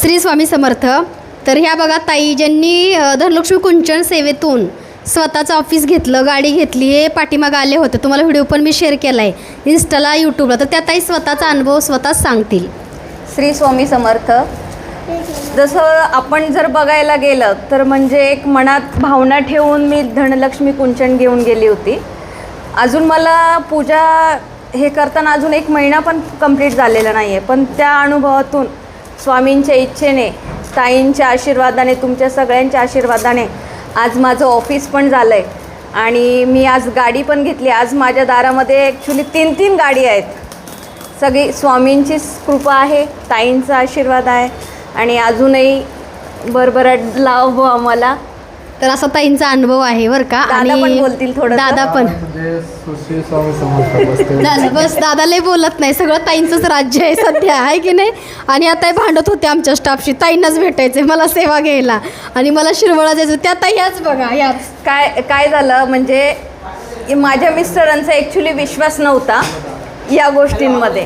श्री स्वामी समर्थ. तर ह्या बघा ताई ज्यांनी धनलक्ष्मी कुंचन सेवेतून स्वतःचं ऑफिस घेतलं, गाडी घेतली, हे पाठीमागं आले होते. तुम्हाला व्हिडिओ पण मी शेअर केला आहे इन्स्टाला, यूट्यूबला. तर त्या ताई स्वतःचा अनुभव स्वतःच सांगतील. श्री स्वामी समर्थ. जसं आपण जर बघायला गेलं तर म्हणजे एक मनात भावना ठेवून मी धनलक्ष्मी कुंचन घेऊन गेली होती. अजून मला पूजा हे करताना अजून 1 महिना पण कंप्लीट झालेला नाही आहे, पण त्या अनुभवातून स्वामींच्या इच्छेने, ताईंच्या आशीर्वादाने, तुमच्या सगळ्यांच्या आशीर्वादाने आज माझं ऑफिस पण झालं आहे आणि मी आज गाडी पण घेतली. आज माझ्या दारामध्ये ॲक्च्युली 3 गाडी आहेत. सगळी स्वामींचीच कृपा आहे, ताईंचा आशीर्वाद आहे आणि अजूनही भरभराट लाभ आम्हाला. तर असा ताईंचा अनुभव आहे बरं का. दादा पण बोलतील थोडं. दादा पण श्री स्वामी समर्थ. दादा बस, दादा लय बोलत नाही, सगळं ताईंचंच राज्य आहे सध्या, आहे की नाही. आणि आता भांडत होते आमच्या स्टाफशी, ताईंनाच भेटायचं मला सेवा घ्यायला आणि मला शिरवळा जायचं. त्या ताई याच बघा, याच काय झालं म्हणजे माझ्या मिस्टरांचा ॲक्च्युली विश्वास नव्हता या गोष्टींमध्ये.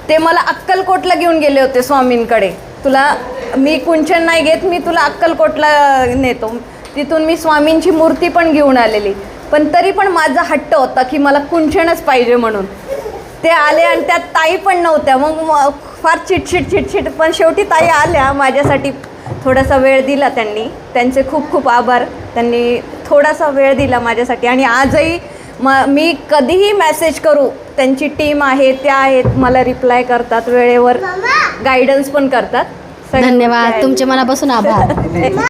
ते मला अक्कलकोटला घेऊन गेले होते स्वामींकडे. तुला मी कुंचन नाही घेत, मी तुला अक्कलकोटला नेतो. तिथून मी स्वामींची मूर्ती पण घेऊन आलेली, पण तरी पण माझा हट्ट होता की मला कुंचनच पाहिजे म्हणून. ते आले आणि त्यात ताई पण नव्हत्या. मग फार चिटचिट पण शेवटी ताई आल्या. माझ्यासाठी थोडासा वेळ दिला त्यांनी. त्यांचे खूप खूप आभार. त्यांनी थोडासा वेळ दिला माझ्यासाठी आणि आजही मी कधीही मेसेज करू, त्यांची टीम आहे, त्या आहेत, मला रिप्लाय करतात, वेळेवर गायडन्स पण करतात. धन्यवाद, तुमचे मनापासून आभार.